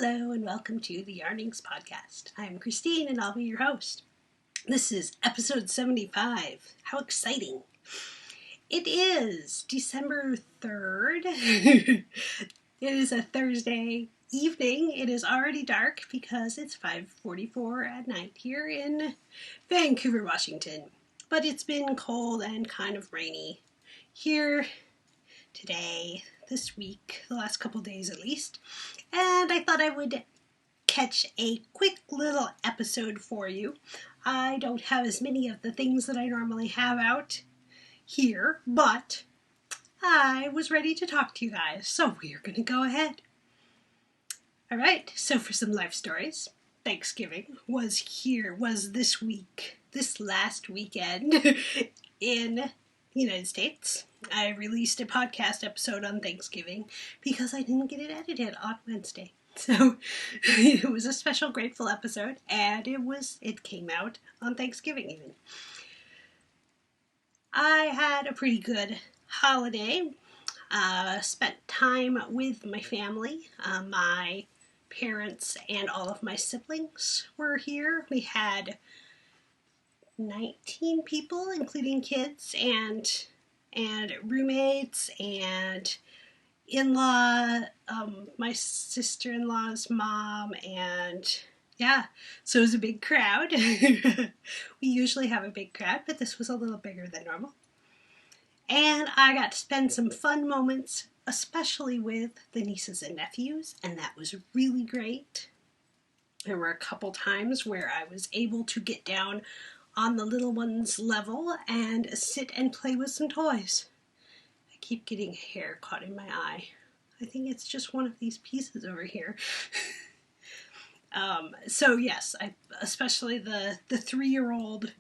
Hello and welcome to the Yarnings Podcast. I'm Christine and I'll be your host. This is episode 75. How exciting! It is December 3rd. It is a Thursday evening. It is already dark because it's 5:44 at night here in Vancouver, Washington. But it's been cold and kind of rainy here today, this week, the last couple days at least. And I thought I would catch a quick little episode for you. I don't have as many of the things that I normally have out here, but I was ready to talk to you guys, so we're going to go ahead. Alright, so for some life stories, Thanksgiving was this last weekend in the United States. I released a podcast episode on Thanksgiving because I didn't get it edited on Wednesday. So it was a special grateful episode, and it came out on Thanksgiving even. I had a pretty good holiday. Spent time with my family. My parents and all of my siblings were here. We had 19 people, including kids and roommates and in-law, my sister-in-law's mom, and yeah, so it was a big crowd. We usually have a big crowd, but this was a little bigger than normal. And I got to spend some fun moments, especially with the nieces and nephews, and that was really great. There were a couple times where I was able to get down on the little one's level and sit and play with some toys. I keep getting hair caught in my eye. I think it's just one of these pieces over here. So yes, especially the 3-year-old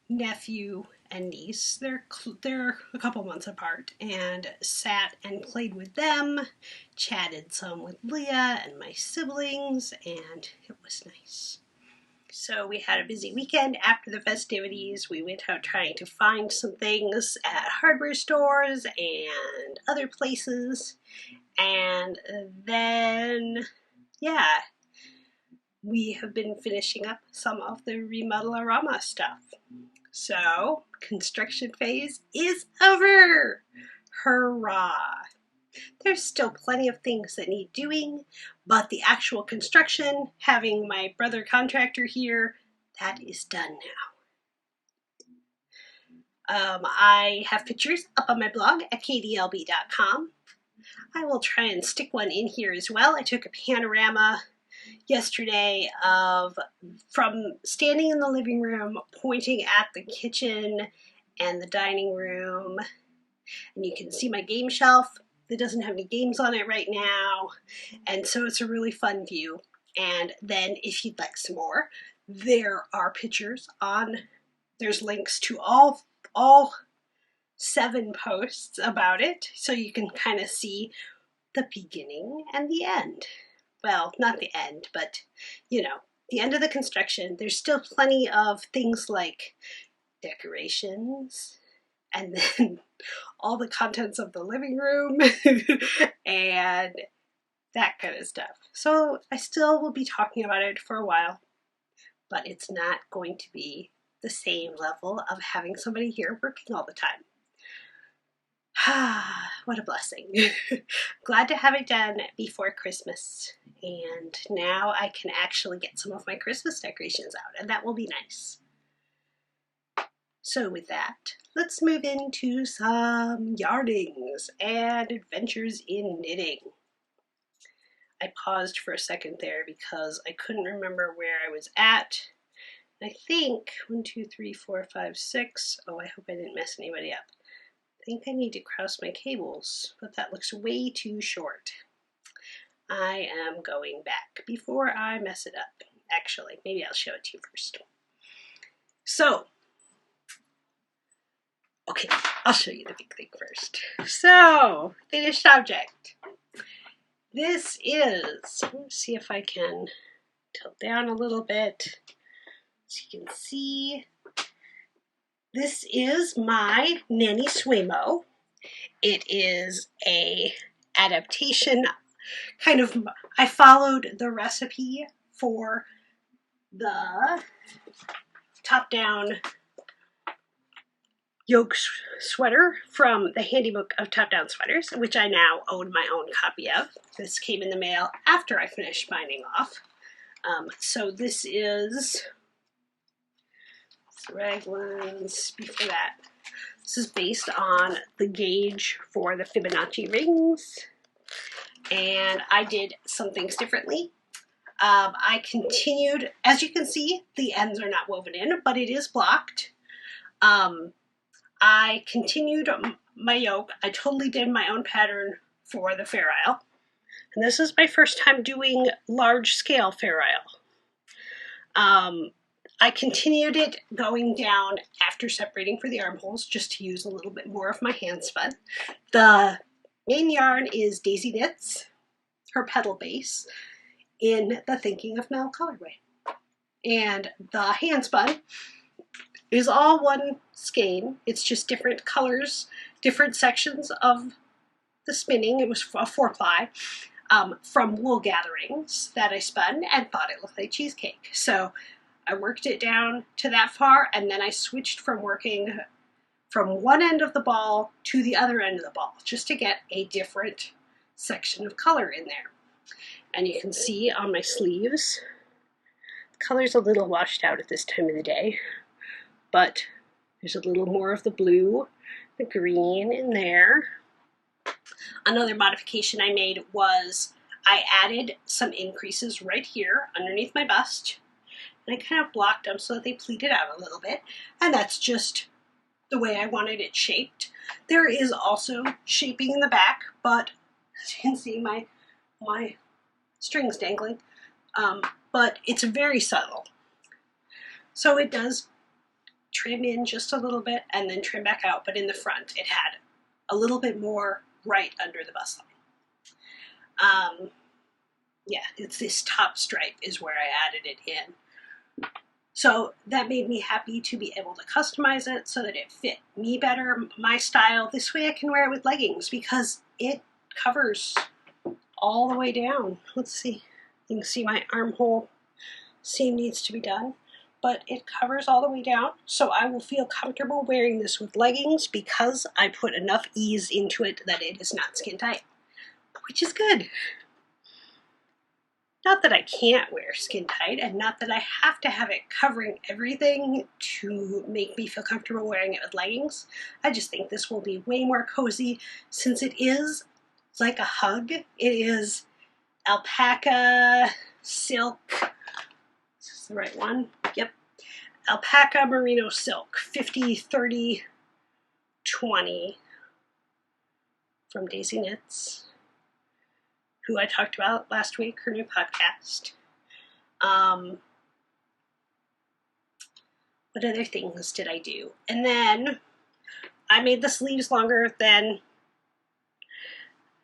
nephew and niece, they're a couple months apart, and sat and played with them, chatted some with Leah and my siblings, and it was nice. So we had a busy weekend after the festivities. We went out trying to find some things at hardware stores and other places. And then, we have been finishing up some of the Remodel stuff. So, construction phase is over! Hurrah! There's still plenty of things that need doing, but the actual construction, having my brother contractor here, that is done now. I have pictures up on my blog at kdlb.com. I will try and stick one in here as well. I took a panorama yesterday from standing in the living room, pointing at the kitchen and the dining room, and you can see my game shelf. It doesn't have any games on it right now, and so it's a really fun view. And then if you'd like some more, there are pictures there's links to all 7 posts about it, so you can kind of see the beginning and the end. Well, not the end, but the end of the construction. There's still plenty of things like decorations, and then all the contents of the living room and that kind of stuff. So I still will be talking about it for a while, but it's not going to be the same level of having somebody here working all the time. What a blessing. Glad to have it done before Christmas, and now I can actually get some of my Christmas decorations out, and that will be nice. So with that, let's move into some yarnings and adventures in knitting. I paused for a second there because I couldn't remember where I was at. I think 1, 2, 3, 4, 5, 6. Oh, I hope I didn't mess anybody up. I think I need to cross my cables, but that looks way too short. I am going back before I mess it up. Actually, maybe I'll show it to you first. So, okay, I'll show you the big thing first. So, finished object. This is, let's see if I can tilt down a little bit so you can see. This is my NaKniSweMo. It is a adaptation I followed the recipe for the top-down yoke sweater from the Handy Book of Top-Down Sweaters, which I now own my own copy of. This came in the mail after I finished binding off. So this is Raglan's before that. This is based on the gauge for the Fibonacci rings, and I did some things differently. I continued, as you can see, the ends are not woven in, but it is blocked. I continued my yoke. I totally did my own pattern for the Fair Isle. And this is my first time doing large-scale Fair Isle. I continued it going down after separating for the armholes just to use a little bit more of my hand spun. The main yarn is Daisy Knits, her petal base, in the Thinking of Mel colorway. And the hand spun is all one skein. It's just different colors, different sections of the spinning. It was a 4-ply from wool gatherings that I spun and thought it looked like cheesecake. So I worked it down to that far, and then I switched from working from one end of the ball to the other end of the ball just to get a different section of color in there. And you can see on my sleeves, the color's a little washed out at this time of the day, but there's a little more of the blue, the green in there. Another modification I made was I added some increases right here underneath my bust, and I kind of blocked them so that they pleated out a little bit, and that's just the way I wanted it shaped. There is also shaping in the back, but as you can see, my string's dangling, but it's very subtle. So it does trim in just a little bit and then trim back out, but in the front it had a little bit more right under the bust line. Yeah, it's this top stripe is where I added it in. So that made me happy to be able to customize it so that it fit me better, my style. This way I can wear it with leggings because it covers all the way down. Let's see. You can see my armhole seam needs to be done, but it covers all the way down. So I will feel comfortable wearing this with leggings because I put enough ease into it that it is not skin tight, which is good. Not that I can't wear skin tight, and not that I have to have it covering everything to make me feel comfortable wearing it with leggings. I just think this will be way more cozy since it is like a hug. It is alpaca silk. Is this the right one? Yep. Alpaca merino silk, 50-30-20 from Daisy Knits, who I talked about last week, her new podcast. What other things did I do? And then I made the sleeves longer than,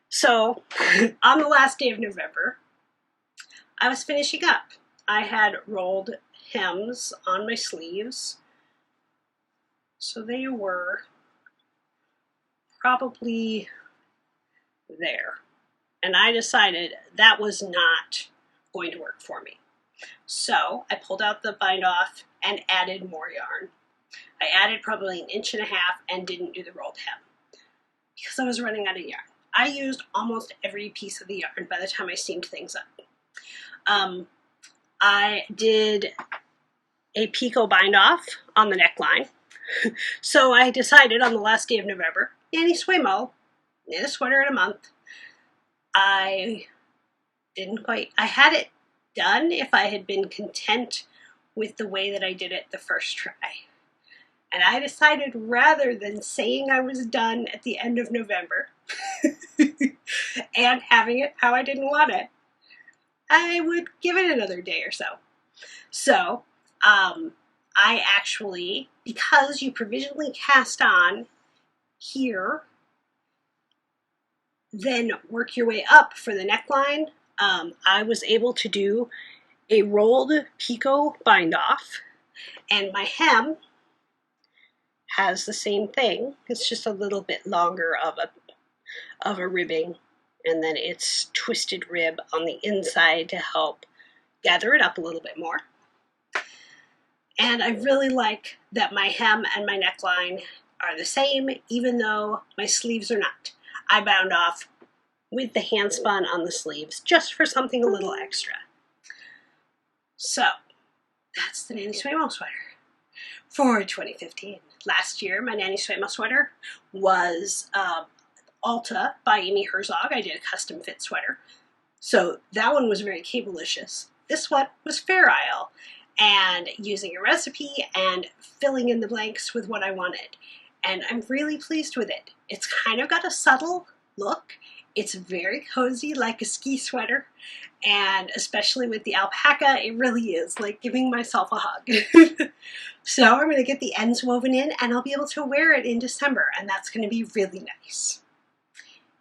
so on the last day of November, I was finishing up. I had rolled hems on my sleeves, so they were probably there. And I decided that was not going to work for me. So I pulled out the bind off and added more yarn. I added probably 1.5 inches and didn't do the rolled hem because I was running out of yarn. I used almost every piece of the yarn by the time I seamed things up. I did a picot bind off on the neckline. So I decided on the last day of November, NaKniSweMo, knit a sweater in a month. I had it done if I had been content with the way that I did it the first try. And I decided rather than saying I was done at the end of November and having it how I didn't want it, I would give it another day or so. So, I actually, because you provisionally cast on here, then work your way up for the neckline, I was able to do a rolled picot bind off, and my hem has the same thing. It's just a little bit longer of a ribbing and then it's twisted rib on the inside to help gather it up a little bit more. And I really like that my hem and my neckline are the same, even though my sleeves are not. I bound off with the hand spun on the sleeves just for something a little extra. So that's the NaKniSweMo sweater for 2015. Last year, my NaKniSweMo sweater was Alta by Amy Herzog. I did a custom fit sweater. So that one was very cablelicious. This one was Fair Isle, and using a recipe and filling in the blanks with what I wanted. And I'm really pleased with it. It's kind of got a subtle look. It's very cozy, like a ski sweater. And especially with the alpaca, it really is like giving myself a hug. So I'm going to get the ends woven in, and I'll be able to wear it in December, and that's going to be really nice.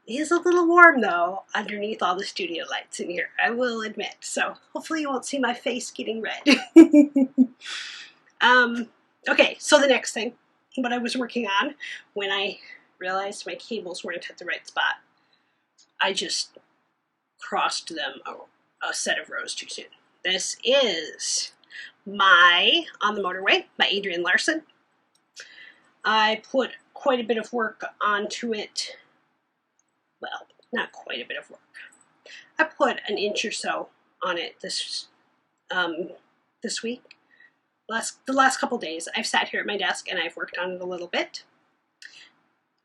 It is a little warm, though, underneath all the studio lights in here, I will admit. So hopefully you won't see my face getting red. Okay, so the next thing, what I was working on when I realized my cables weren't at the right spot, I just crossed them a set of rows too soon. This is my On the Motorway by Adrienne Larson. I put quite a bit of work onto it. Well, not quite a bit of work. I put an inch or so on it this week. The last couple days, I've sat here at my desk and I've worked on it a little bit.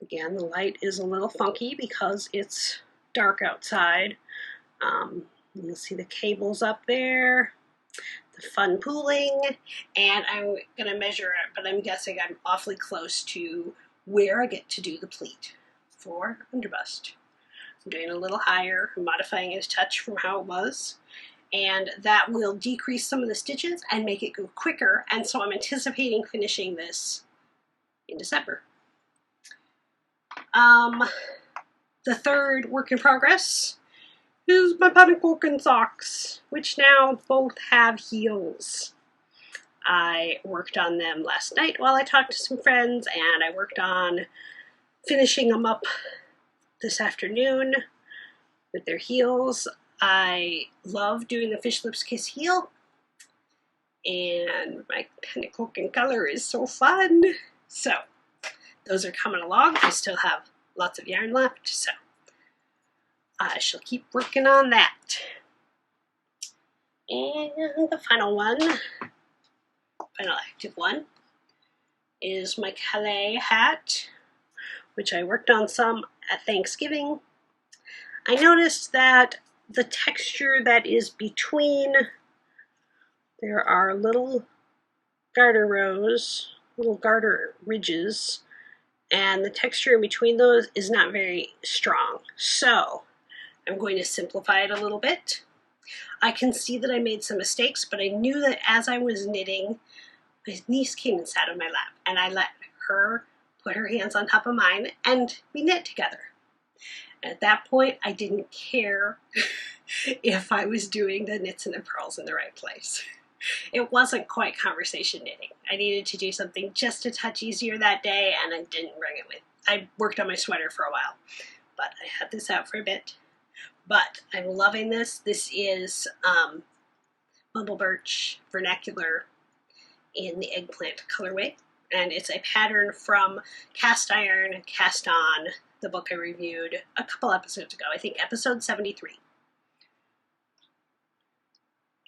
Again, the light is a little funky because it's dark outside. You'll see the cables up there, the fun pooling, and I'm going to measure it, but I'm guessing I'm awfully close to where I get to do the pleat for underbust. I'm doing a little higher, modifying it a touch from how it was, and that will decrease some of the stitches and make it go quicker, and so I'm anticipating finishing this in December. The third work in progress is my Patagonia socks, which now both have heels. I worked on them last night while I talked to some friends, and I worked on finishing them up this afternoon with their heels. I love doing the Fish Lips Kiss heel, and my Patagonia color is so fun. So those are coming along. I still have lots of yarn left, so I shall keep working on that. And the final active one, is my Calais hat, which I worked on some at Thanksgiving. I noticed that the texture that is between, there are little garter rows, little garter ridges, and the texture in between those is not very strong. So I'm going to simplify it a little bit. I can see that I made some mistakes, but I knew that as I was knitting, my niece came and sat on my lap, and I let her put her hands on top of mine, and we knit together. At that point, I didn't care if I was doing the knits and the purls in the right place. It wasn't quite conversation knitting. I needed to do something just a touch easier that day, and I didn't bring it with. I worked on my sweater for a while, but I had this out for a bit. But I'm loving this. This is Bumble Birch Vernacular in the Eggplant colorway, and it's a pattern from Cast Iron, Cast On, the book I reviewed a couple episodes ago, I think episode 73.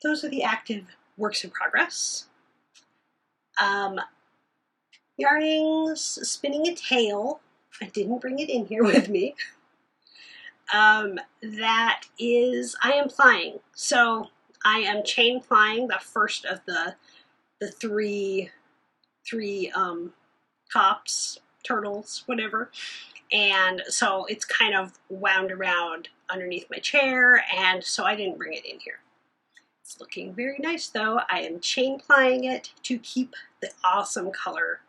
Those are the active works in progress. Yarnings, spinning a tail. I didn't bring it in here with me. That is, I am plying. So I am chain plying the first of the three tops, turtles, whatever. And so it's kind of wound around underneath my chair, and so I didn't bring it in here. It's looking very nice though. I am chain plying it to keep the awesome color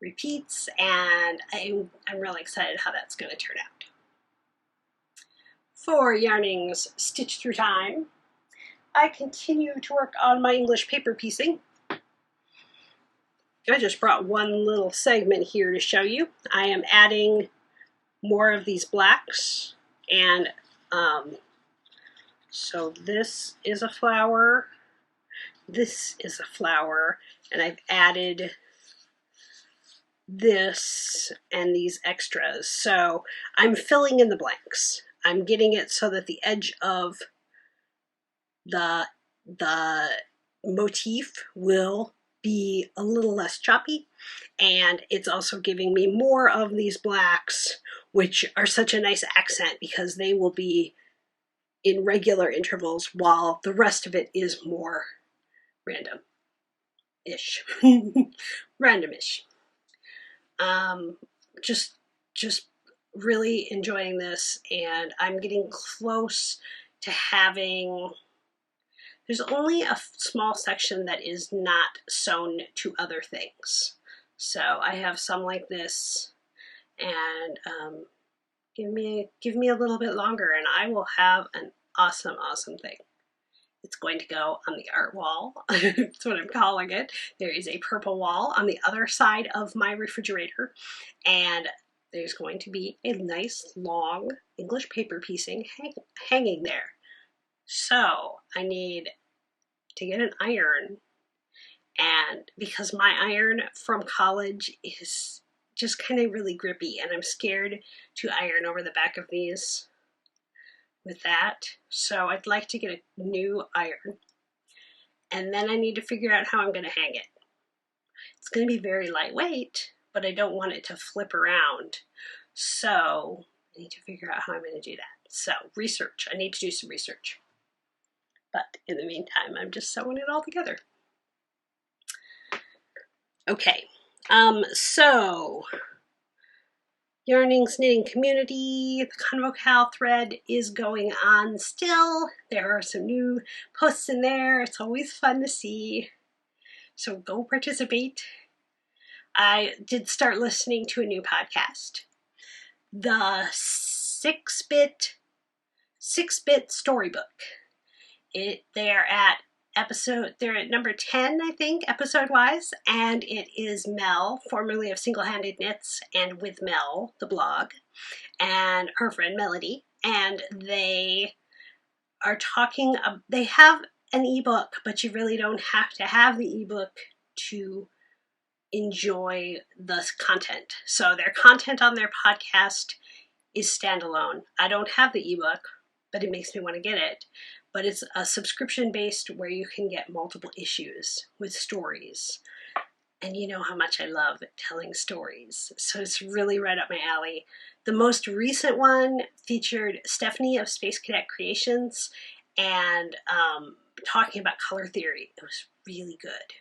repeats, and I'm really excited how that's going to turn out. For Yarning's Stitch Through Time, I continue to work on my English paper piecing. I just brought one little segment here to show you. I am adding more of these blacks And so this is a flower, this is a flower, and I've added this and these extras. So I'm filling in the blanks. I'm getting it so that the edge of the motif will be a little less choppy, and it's also giving me more of these blacks, which are such a nice accent because they will be in regular intervals while the rest of it is more random-ish. Random-ish. Just really enjoying this, and I'm getting close to having, there's only a small section that is not sewn to other things. So I have some like this, and give me a little bit longer and I will have an awesome thing. It's going to go on the art wall. That's what I'm calling it. There is a purple wall on the other side of my refrigerator, and there's going to be a nice long English paper piecing hanging there. So I need to get an iron, and because my iron from college is just kind of really grippy, and I'm scared to iron over the back of these with that. So I'd like to get a new iron, and then I need to figure out how I'm going to hang it. It's going to be very lightweight, but I don't want it to flip around. So I need to figure out how I'm going to do that. So research. I need to do some research. But in the meantime, I'm just sewing it all together. Okay. So Yarning's Knitting Community, the ConvoCal thread is going on still. There are some new posts in there. It's always fun to see. So go participate. I did start listening to a new podcast. The 6-bit storybook. They're at number 10, I think, episode-wise, and it is Mel, formerly of Single Handed Knits, and With Mel, the blog, and her friend Melody, and they are talking, they have an ebook, but you really don't have to have the ebook to enjoy the content. So their content on their podcast is standalone. I don't have the ebook, but it makes me want to get it. But it's a subscription based where you can get multiple issues with stories. And you know how much I love telling stories. So it's really right up my alley. The most recent one featured Stephanie of Space Cadet Creations and talking about color theory. It was really good.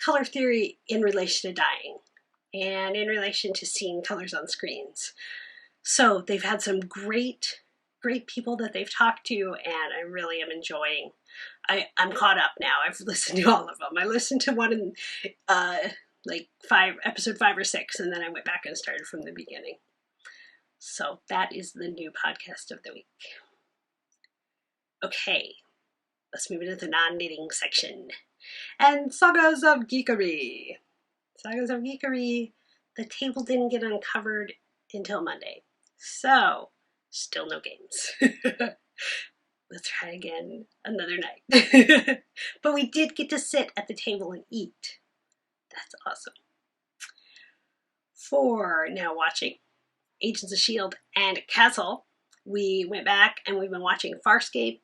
Color theory in relation to dyeing and in relation to seeing colors on screens. So they've had some great people that they've talked to, and I really am enjoying. I'm caught up now. I've listened to all of them. I listened to one in episode 5 or 6, and then I went back and started from the beginning. So that is the new podcast of the week. Okay, let's move into the non-knitting section. And Sagas of Geekery. Sagas of Geekery. The table didn't get uncovered until Monday. So, still no games. Let's try again another night. But we did get to sit at the table and eat. That's awesome. For now watching Agents of S.H.I.E.L.D. and Castle, we went back and we've been watching Farscape.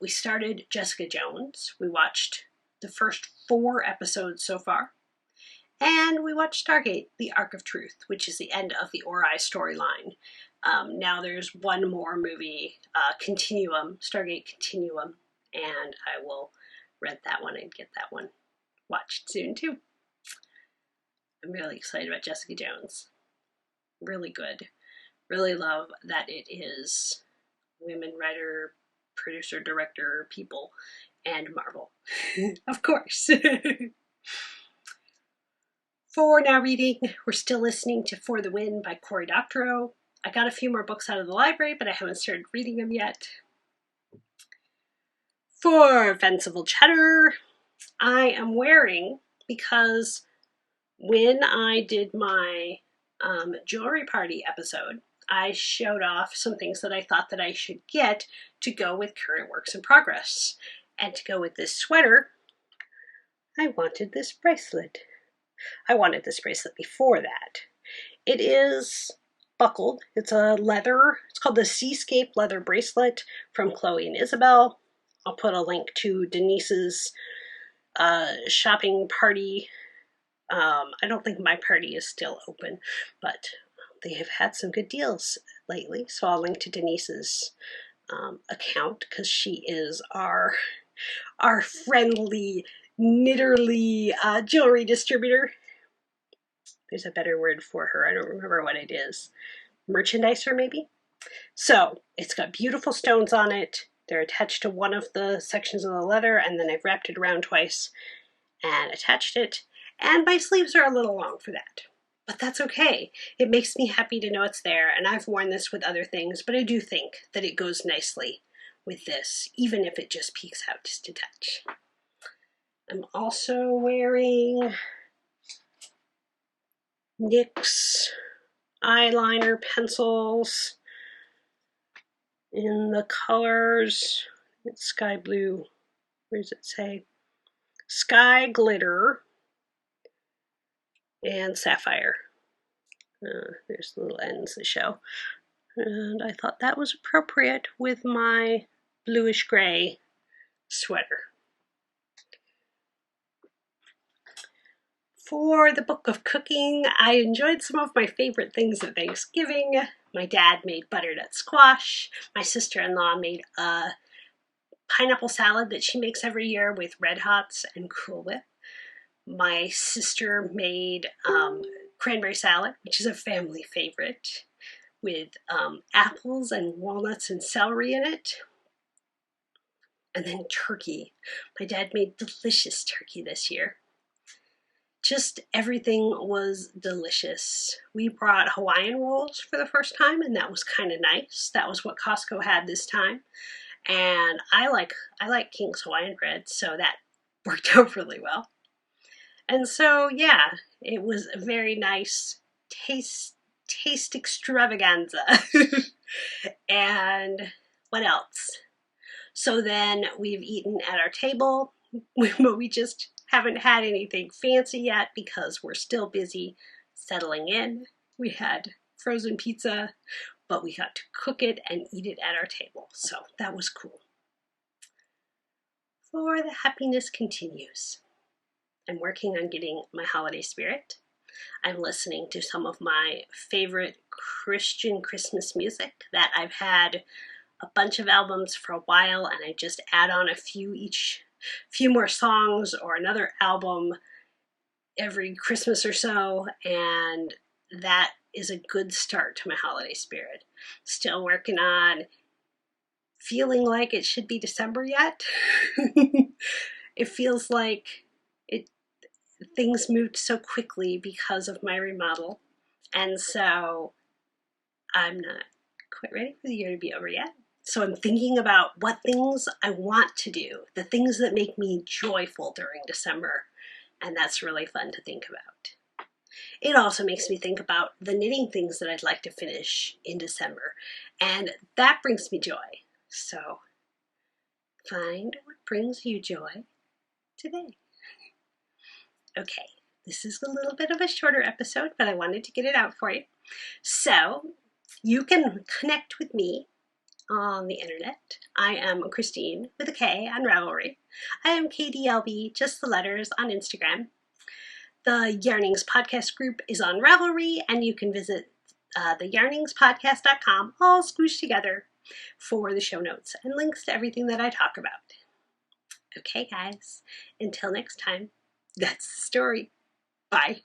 We started Jessica Jones. We watched the first 4 episodes so far. And we watched Stargate, The Arc of Truth, which is the end of the Ori storyline. Now there's one more movie, Continuum, Stargate Continuum, and I will rent that one and get that one watched soon too. I'm really excited about Jessica Jones. Really good. Really love that it is women writer, producer, director, people, and Marvel. Of course. For now reading, we're still listening to For the Win by Cory Doctorow. I got a few more books out of the library, but I haven't started reading them yet. For Fanciful Chatter, I am wearing, because when I did my jewelry party episode, I showed off some things that I thought that I should get to go with current works in progress. And to go with this sweater, I wanted this bracelet. I wanted this bracelet before that. It is buckled. It's a leather, it's called the Seascape leather bracelet from Chloe and Isabel. I'll put a link to Denise's shopping party. I don't think my party is still open, but they have had some good deals lately. So I'll link to Denise's account because she is our friendly, knitterly jewelry distributor. There's a better word for her. I don't remember what it is. Merchandiser, maybe? So it's got beautiful stones on it. They're attached to one of the sections of the leather, and then I've wrapped it around twice and attached it. And my sleeves are a little long for that. But that's okay. It makes me happy to know it's there, and I've worn this with other things, but I do think that it goes nicely with this, even if it just peeks out just a touch. I'm also wearing NYX eyeliner pencils in the colors, it's sky blue, where does it say? Sky glitter and sapphire. There's the little ends that show. And I thought that was appropriate with my bluish gray sweater. For the book of cooking, I enjoyed some of my favorite things at Thanksgiving. My dad made butternut squash. My sister-in-law made a pineapple salad that she makes every year with Red Hots and Cool Whip. My sister made cranberry salad, which is a family favorite, with apples and walnuts and celery in it. And then turkey. My dad made delicious turkey this year. Just everything was delicious. We brought Hawaiian rolls for the first time, and that was kind of nice. That was what Costco had this time. And I like King's Hawaiian bread, so that worked out really well. And so, yeah, it was a very nice taste extravaganza. And what else? So then we've eaten at our table, but we just haven't had anything fancy yet because we're still busy settling in. We had frozen pizza, but we got to cook it and eat it at our table, so that was cool. For the happiness continues. I'm working on getting my holiday spirit. I'm listening to some of my favorite Christian Christmas music that I've had a bunch of albums for a while, and I just add on a few more songs or another album every Christmas or so, and that is a good start to my holiday spirit. Still working on feeling like it should be December yet. It feels like things moved so quickly because of my remodel, and so I'm not quite ready for the year to be over yet. So I'm thinking about what things I want to do, the things that make me joyful during December, and that's really fun to think about. It also makes me think about the knitting things that I'd like to finish in December, and that brings me joy. So find what brings you joy today. Okay, this is a little bit of a shorter episode, but I wanted to get it out for you. So you can connect with me on the internet. I am Christine with a K on Ravelry. I am KDLB, just the letters, on Instagram. The Yarnings podcast group is on Ravelry, and you can visit theyarningspodcast.com, all squished together, for the show notes and links to everything that I talk about. Okay, guys, until next time, that's the story. Bye.